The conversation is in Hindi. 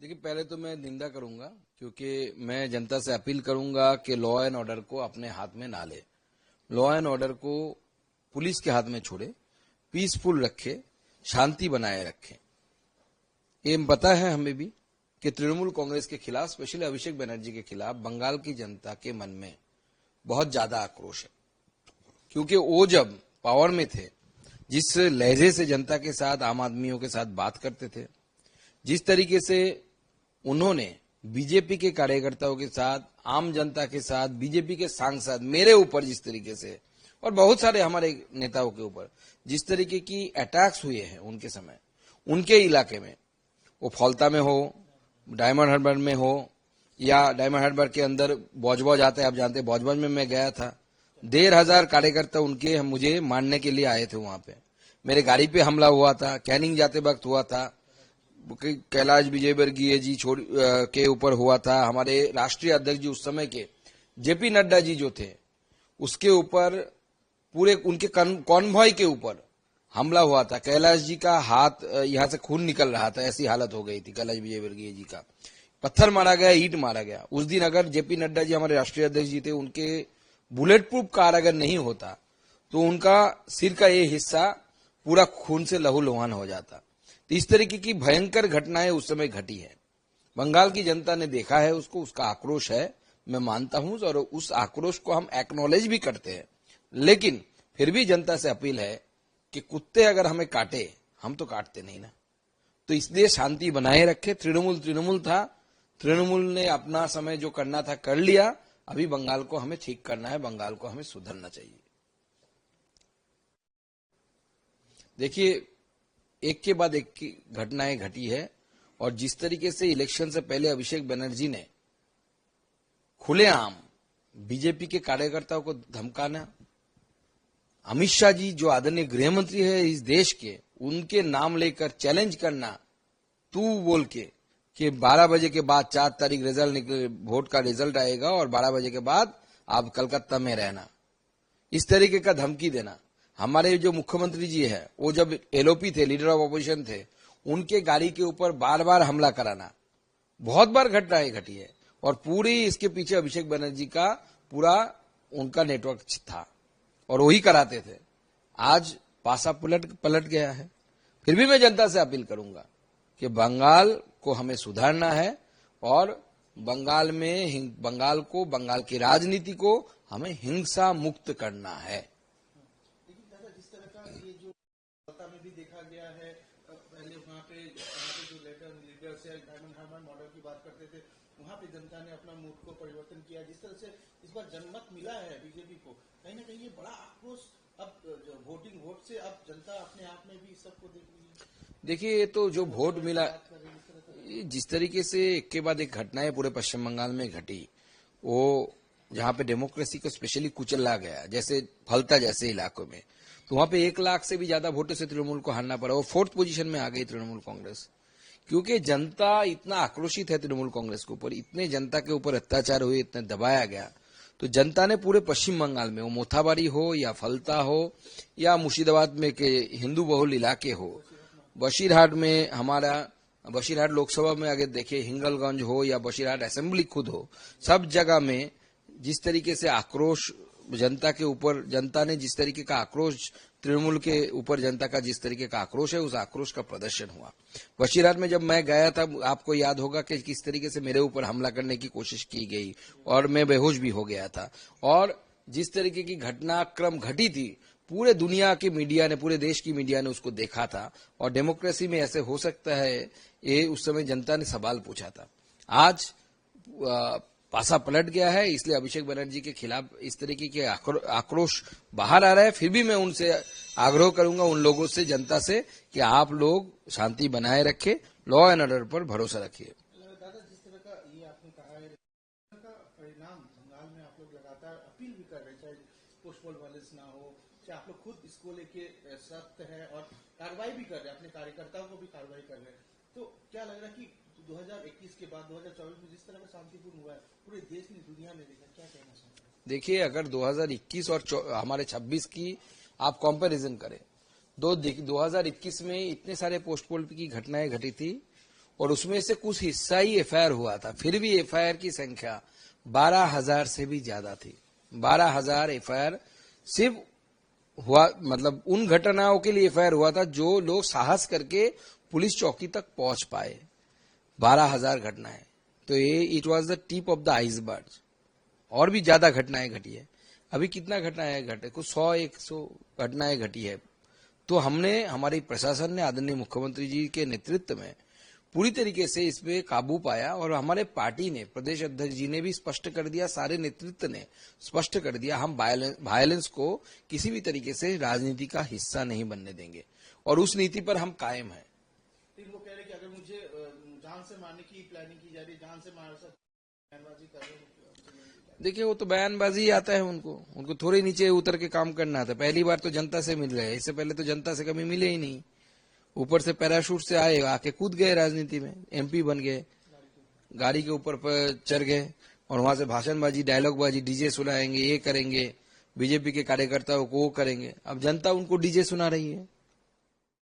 देखिए, पहले तो मैं निंदा करूंगा क्योंकि मैं जनता से अपील करूंगा कि लॉ एंड ऑर्डर को अपने हाथ में ना ले। लॉ एंड ऑर्डर को पुलिस के हाथ में छोड़े, पीसफुल रखे, शांति बनाए रखे। ये पता है हमें भी कि तृणमूल कांग्रेस के खिलाफ, स्पेशली अभिषेक बनर्जी के खिलाफ बंगाल की जनता के मन में बहुत ज्यादा आक्रोश है, क्योंकि वो जब पावर में थे, जिस लहजे से जनता के साथ, आम आदमियों के साथ बात करते थे, जिस तरीके से उन्होंने बीजेपी के कार्यकर्ताओं के साथ, आम जनता के साथ, बीजेपी के सांसद, मेरे ऊपर जिस तरीके से और बहुत सारे हमारे नेताओं के ऊपर जिस तरीके की अटैक्स हुए हैं उनके समय, उनके इलाके में, वो फौलता में हो, डायमंड हार्बर में हो, या डायमंड हार्बर के अंदर बौजबौज आता है, आप जानते हैं बौजबौज में मैं गया था, 1,500 कार्यकर्ता उनके मुझे मारने के लिए आए थे। वहां पे मेरे गाड़ी पे हमला हुआ था, कैनिंग जाते वक्त हुआ था, कैलाश विजयवर्गीय जी के ऊपर हुआ था, हमारे राष्ट्रीय अध्यक्ष जी उस समय के जेपी नड्डा जी जो थे उसके ऊपर, पूरे उनके कॉन्वॉय के ऊपर हमला हुआ था। कैलाश जी का हाथ यहां से खून निकल रहा था, ऐसी हालत हो गई थी कैलाश विजयवर्गीय जी का। पत्थर मारा गया, ईंट मारा गया। उस दिन अगर जेपी नड्डा जी हमारे राष्ट्रीय अध्यक्ष जी थे, उनके बुलेट प्रूफ कार अगर नहीं होता तो उनका सिर का ये हिस्सा पूरा खून से लहूलुहान हो जाता। तो इस तरीके की भयंकर घटनाएं उस समय घटी है। बंगाल की जनता ने देखा है उसको, उसका आक्रोश है, मैं मानता हूं, और उस आक्रोश को हम एक्नॉलेज भी करते हैं। लेकिन फिर भी जनता से अपील है कि कुत्ते अगर हमें काटे, हम तो काटते नहीं ना, तो इसलिए शांति बनाए रखे। तृणमूल था, तृणमूल ने अपना समय जो करना था कर लिया। अभी बंगाल को हमें ठीक करना है, बंगाल को हमें सुधरना चाहिए। देखिए, एक के बाद एक की घटनाएं घटी है, और जिस तरीके से इलेक्शन से पहले अभिषेक बनर्जी ने खुलेआम बीजेपी के कार्यकर्ताओं को धमकाना, अमित शाह जी जो आदरणीय गृह मंत्री है इस देश के, उनके नाम लेकर चैलेंज करना, तू बोल के कि 12 बजे के बाद 4 तारीख रिजल्ट निकले, वोट का रिजल्ट आएगा और 12 बजे के बाद आप कलकत्ता में रहना, इस तरीके का धमकी देना। हमारे जो मुख्यमंत्री जी है, वो जब एलओपी थे, लीडर ऑफ अपोजिशन थे, उनके गाड़ी के ऊपर बार बार हमला कराना, बहुत बार घटनाएं घटी है। और पूरी इसके पीछे अभिषेक बनर्जी का पूरा उनका नेटवर्क था और वही कराते थे। आज पासा पलट गया है। फिर भी मैं जनता से अपील करूंगा कि बंगाल को हमें सुधारना है, और बंगाल बंगाल की राजनीति को हमें हिंसा मुक्त करना है। जिस तरह का ये जो में भी देखा गया है, पहले वहाँ पे जो लीडर से डायमंड हार्बर मॉडल की बात करते थे, वहाँ पे जनता ने अपना मूड को परिवर्तन किया। जिस तरह से इस बार जनमत मिला है बीजेपी को, कहीं ना कहीं ये बड़ा आक्रोश अब वोट से अब जनता अपने आप में भी सबको देख रही है। देखिए, ये तो जो वोट मिला, जिस तरीके से एक के बाद एक घटनाएं पूरे पश्चिम बंगाल में घटी, वो जहां पे डेमोक्रेसी को स्पेशली कुचला गया, जैसे फलता जैसे इलाकों में, तो वहां पे 1 लाख से भी ज्यादा वोटों से तृणमूल को हारना पड़ा। वो 4th पोजीशन में आ गई तृणमूल कांग्रेस, क्योंकि जनता इतना आक्रोशित है तृणमूल कांग्रेस के ऊपर, इतने जनता के ऊपर अत्याचार हुए, इतने दबाया गया। तो जनता ने पूरे पश्चिम बंगाल में, वो मोथाबारी हो या फलता हो या मुर्शिदाबाद में के हिंदू बहुल इलाके हो, बशीरहाट में, हमारा बशीरहाट लोकसभा में अगर देखे, हिंगलगंज हो या बशीरहाट असेंबली खुद हो, सब जगह में जिस तरीके से आक्रोश जनता के ऊपर, जनता ने जिस तरीके का आक्रोश, तृणमूल के ऊपर जनता का जिस तरीके का आक्रोश है, उस आक्रोश का प्रदर्शन हुआ। बशीरहाट में जब मैं गया था, आपको याद होगा कि किस तरीके से मेरे ऊपर हमला करने की कोशिश की गई और मैं बेहोश भी हो गया था। और जिस तरीके की घटनाक्रम घटी थी, पूरे दुनिया की मीडिया ने, पूरे देश की मीडिया ने उसको देखा था। और डेमोक्रेसी में ऐसे हो सकता है, ये उस समय जनता ने सवाल पूछा था। आज पासा पलट गया है, इसलिए अभिषेक बनर्जी के खिलाफ इस तरीके के आक्रोश बाहर आ रहा है। फिर भी मैं उनसे आग्रह करूंगा, उन लोगों से, जनता से, कि आप लोग शांति बनाए रखें, लॉ एंड ऑर्डर पर भरोसा रखिए। दादा, जिस तरह का ये आपने कहा है, का परिणाम बंगाल में आप लोग लगातार अपील भी कर रहे हैं, चाहे पोस्टपोल वायलेंस ना हो, चाहे आप लोग खुद इसको लेके सख्त है और कार्रवाई भी कर रहे हैं, अपने कार्यकर्ताओं को भी कार्रवाई कर रहे हैं, तो क्या लग रहा है कि 2021 के बाद 2024 में जिस तरह का शांतिपूर्ण हुआ है, पूरे देश की दुनिया में देखा, क्या कहना चाहते हैं? देखिए, अगर 2021 और हमारे 26 की आप कंपैरिजन करें, 2021 में इतने सारे पोस्टपोल की घटनाएं घटी थी, और उसमें से कुछ हिस्सा ही एफआईआर हुआ था, फिर भी एफआईआर की संख्या 12,000 से भी ज्यादा थी। 12,000 एफआईआर सिर्फ हुआ, मतलब उन घटनाओं के लिए एफआईआर हुआ था जो लोग साहस करके पुलिस चौकी तक पहुंच पाए। 12,000 घटनाएं, तो ये it was the tip of the iceberg. और भी ज्यादा घटनाएं घटी है। अभी कितना घटनाएं घटे, कुछ 100-100 घटनाएं घटी है। तो हमने, हमारी प्रशासन ने आदरणीय मुख्यमंत्री जी के नेतृत्व में पूरी तरीके से इस पे काबू पाया, और हमारे पार्टी ने, प्रदेश अध्यक्ष जी ने भी स्पष्ट कर दिया, सारे नेतृत्व ने स्पष्ट कर दिया, हम वायलेंस को किसी भी तरीके से राजनीति का हिस्सा नहीं बनने देंगे, और उस नीति पर हम कायम हैं। लेकिन वो कह रहे हैं कि अगर मुझे जान से मारने की प्लानिंग की जा रही है, जान से मार सकते, बयानबाजी कर रहे हैं। देखिए, वो तो बयानबाजी आता है, उनको थोड़े नीचे उतर के काम करना आता है। पहली बार तो जनता से मिल रहे हैं, इससे पहले तो जनता से कभी मिले ही नहीं। ऊपर से पैराशूट से आए, आके कूद गए राजनीति में, एमपी बन गए, गाड़ी के ऊपर चढ़ गए, और वहां से भाषणबाजी, डायलॉगबाजी, डीजे सुनाएंगे, ये करेंगे, बीजेपी के कार्यकर्ताओं को वो करेंगे। अब जनता उनको डीजे सुना रही है।